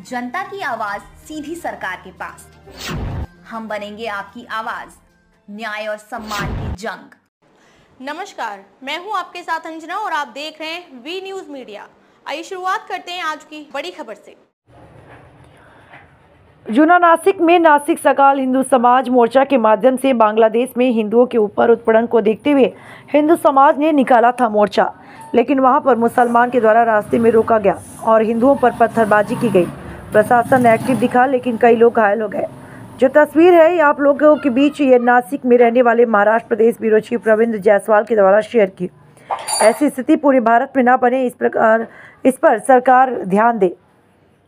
जनता की आवाज सीधी सरकार के पास। हम बनेंगे आपकी आवाज, न्याय और सम्मान की जंग। नमस्कार, मैं हूं आपके साथ अंजना और आप देख रहे हैं वी न्यूज मीडिया। आइए शुरुआत करते हैं आज की बड़ी खबर से। जूना नासिक में नासिक सकाल हिंदू समाज मोर्चा के माध्यम से बांग्लादेश में हिंदुओं के ऊपर उत्पीड़न को देखते हुए हिंदू समाज ने निकाला था मोर्चा, लेकिन वहां पर मुसलमान के द्वारा रास्ते में रोका गया और हिंदुओं पर पत्थरबाजी की गई। प्रशासन एक्टिव दिखा, लेकिन कई लोग घायल हो गए। जो तस्वीर है ये आप लोगों के बीच ये नासिक में रहने वाले महाराष्ट्र प्रदेश ब्यूरो चीफ रविंद्र जायसवाल के द्वारा शेयर की। ऐसी स्थिति पूरे भारत में ना बने, इस पर सरकार ध्यान दे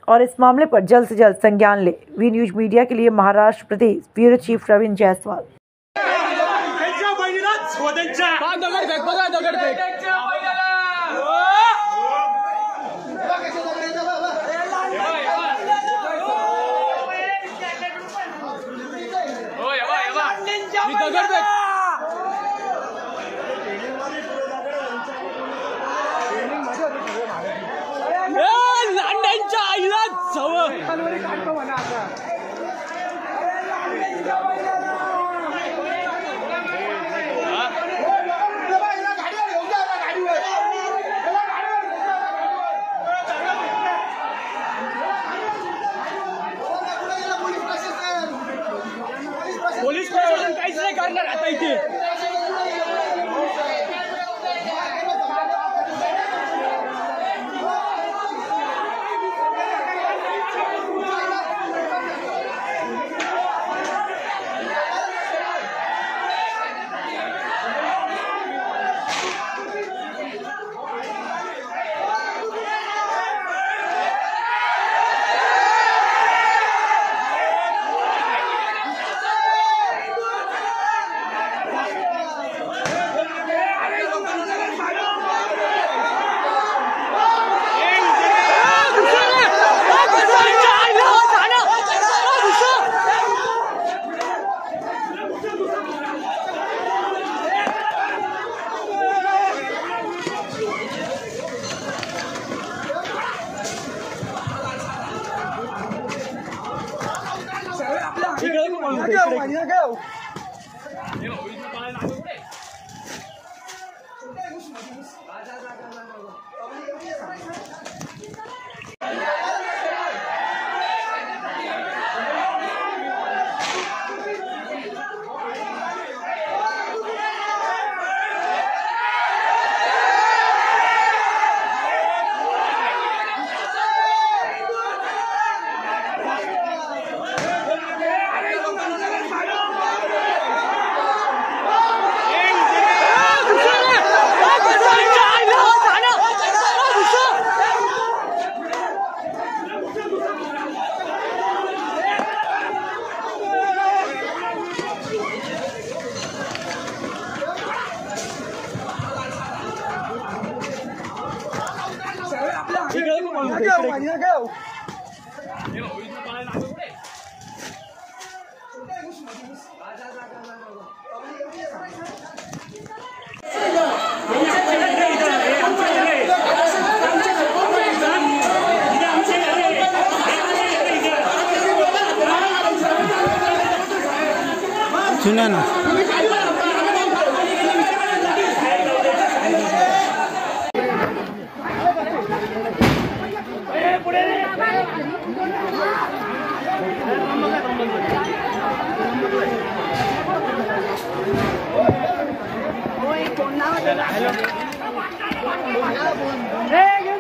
और इस मामले पर जल्द से जल्द संज्ञान ले। वी न्यूज मीडिया के लिए Maharashtra Pradesh bureau chief Ravindra Jaiswal. Police प्रशासन काहीच नाही करणार आता इथे। सुना ना Hey,